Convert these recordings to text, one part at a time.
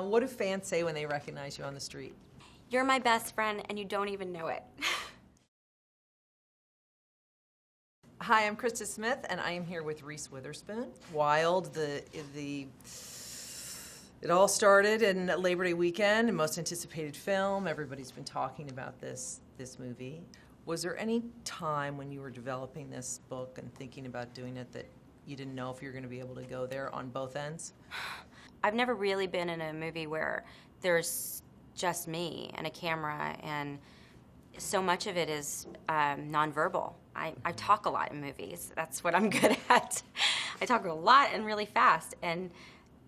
What do fans say when they recognize you on the street? You're my best friend and you don't even know it. Hi, I'm Krista Smith, and I am here with Reese Witherspoon. Wild, it all started in Labor Day weekend, most anticipated film. Everybody's been talking about this movie. Was there any time when you were developing this book and thinking about doing it that you didn't know if you were going to be able to go there on both ends? I've never really been in a movie where there's just me and a camera, and so much of it is nonverbal. I talk a lot in movies. That's what I'm good at. I talk a lot and really fast, and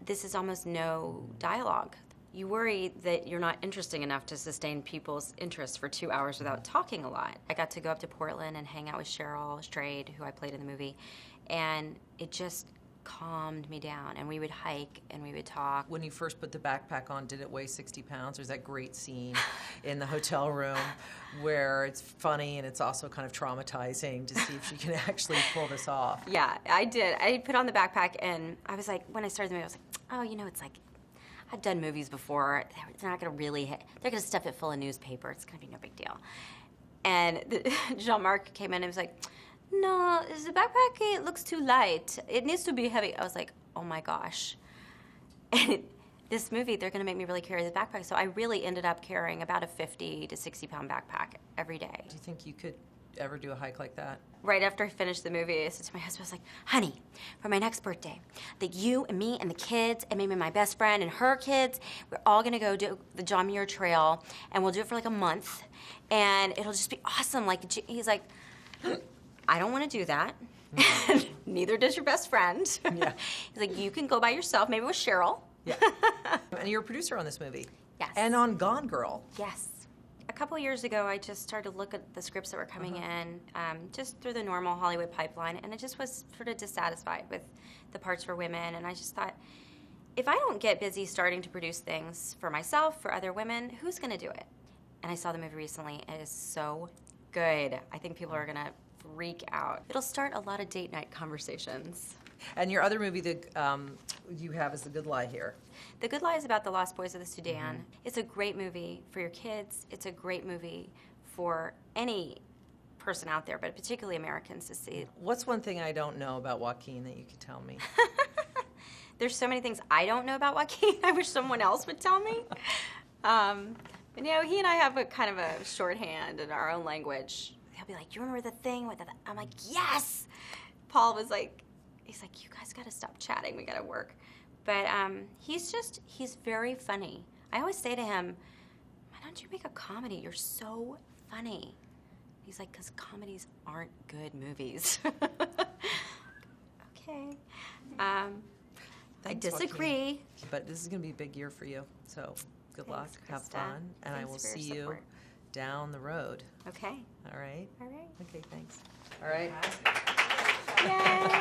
this is almost no dialogue. You worry that you're not interesting enough to sustain people's interest for 2 hours without talking a lot. I got to go up to Portland and hang out with Cheryl Strayed, who I played in the movie, and it just calmed me down, and we would hike and we would talk. When you first put the backpack on, did it weigh 60 pounds? There's that great scene in the hotel room where it's funny and it's also kind of traumatizing to see if she can actually pull this off. Yeah, I did. I put on the backpack, and I was like, when I started the movie, I was like, oh, you know, it's like, I've done movies before. They're not going to really hit. They're going to stuff it full of newspaper. It's going to be no big deal. And Jean-Marc came in and was like, no, the backpack, it looks too light. It needs to be heavy. I was like, oh my gosh. And this movie, they're gonna make me really carry the backpack. So I really ended up carrying about a 50 to 60 pound backpack every day. Do you think you could ever do a hike like that? Right after I finished the movie, I said to my husband, I was like, honey, for my next birthday, that you and me and the kids and maybe my best friend and her kids, we're all gonna go do the John Muir Trail, and we'll do it for like a month, and it'll just be awesome. Like, he's like, I don't want to do that. Mm-hmm. Neither does your best friend. Yeah. He's like, you can go by yourself, maybe with Cheryl. Yeah. And you're a producer on this movie. Yes. And on Gone Girl. Yes. A couple years ago, I just started to look at the scripts that were coming in, just through the normal Hollywood pipeline, and I just was sort of dissatisfied with the parts for women, and I just thought, if I don't get busy starting to produce things for myself, for other women, who's going to do it? And I saw the movie recently. It is so good. I think people are going to freak out. It'll start a lot of date night conversations. And your other movie that you have is The Good Lie here. The Good Lie is about the Lost Boys of the Sudan. Mm-hmm. It's a great movie for your kids. It's a great movie for any person out there, but particularly Americans to see. What's one thing I don't know about Joaquin that you could tell me? There's so many things I don't know about Joaquin. I wish someone else would tell me. But you know, he and I have a kind of a shorthand in our own language. He'll be like, you remember the thing with the... I'm like, yes! Paul was like, he's like, you guys gotta stop chatting, we gotta work. But he's very funny. I always say to him, why don't you make a comedy? You're so funny. He's like, because comedies aren't good movies. Okay. I disagree. Joaquin. But this is gonna be a big year for you, so good luck, have fun, and I will see you down the road. Okay. All right? All right. Okay, thanks. All right. Yay!